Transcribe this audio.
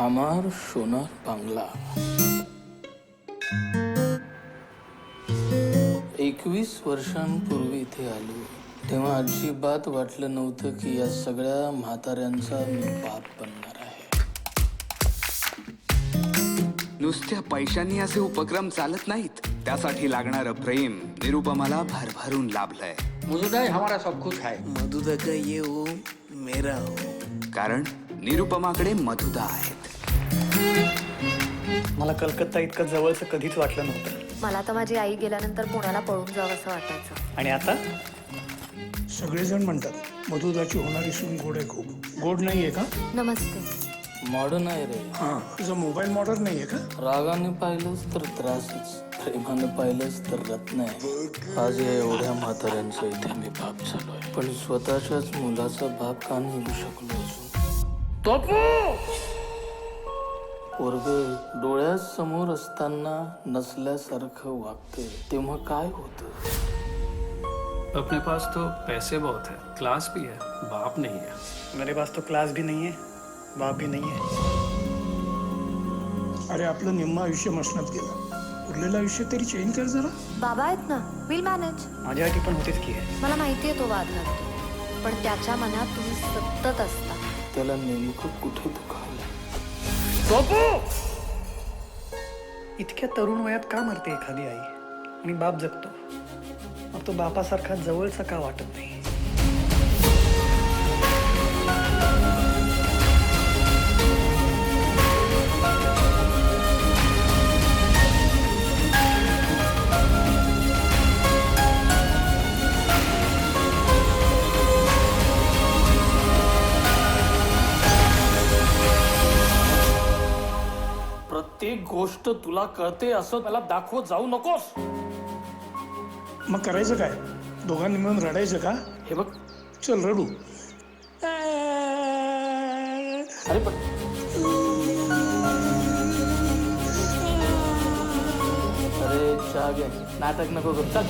আমার সোনার বাংলা 21 वर्षांपूर्वी इथे आलो तेव्हा अजिबात वाटलं नव्हतं की या सगळ्या म्हाताऱ्यांचा मी बाप बनणार आहे. नुसत्या पैशांनी असे उपक्रम चालत नाहीत. त्यासाठी लागणारं प्रेम निरुपमाला भरभरून लाभलंय. मुजुदाई हमारा सब कुछ है. मधुदा का ये हो मेरा हो. कारण निरुपमाकडे मधुदा आहेत. मला कलकत्ता इतकं जवळचं कधीच वाटलं नव्हतं. मला तर माझी आई गेल्यानंतर पुण्याला पळून जावं असं वाटायचं. आणि आता सगळेजण म्हणतात मधुदाची होणारी सून गोड आहे. खूप गोड नाहीये का? नमस्ते. मॉडर्न आहे रे. हा, तुझा मोबाईल मॉडर्न नाहीये का? रागाने पाहिलंच तर त्रासच, प्रेमाने पाहिलंच तर रत्न आहे. आज या एवढ्या म्हाताऱ्यांचा इथे मी बाप झालोय, पण स्वतःच्याच मुलाचा बाप का निघू शकलो अजून. पोरग डोळ्यासमोर असताना नसल्यासारखं वागते तेव्हा काय होतं? अपने पास तो पैसे बहुत है, क्लास भी है, बाप नहीं है. मेरे पास तो क्लास भी नहीं है, बाप भी नहीं है. अरे आपलं निम्म आयुष्य मसनात गेलं, उरलेलं आयुष्य तरी चेंज कर जरा. बाबा आहेत ना, विल मॅनेज. माझ्यासाठी पण होतीच की आहे. मला माहितीये तो वाद घालतो, पण त्याच्या मनात तुम्ही सतत असता. त्याला नेमकं कुठे दुखावलं? इतक्या तरुण वयात का मरते एखादी आई आणि बाप जगतो? मग तो बापासारखा जवळचा का वाटत नाही? प्रत्येक गोष्ट तुला कळते असं मला दाखवत जाऊ नकोस. मग करायचं काय? दोघांनी मिळून रडायचं का? हे बघ, चल रडू. अरे पण अरे चहा घे, नाटक नको करू. चल.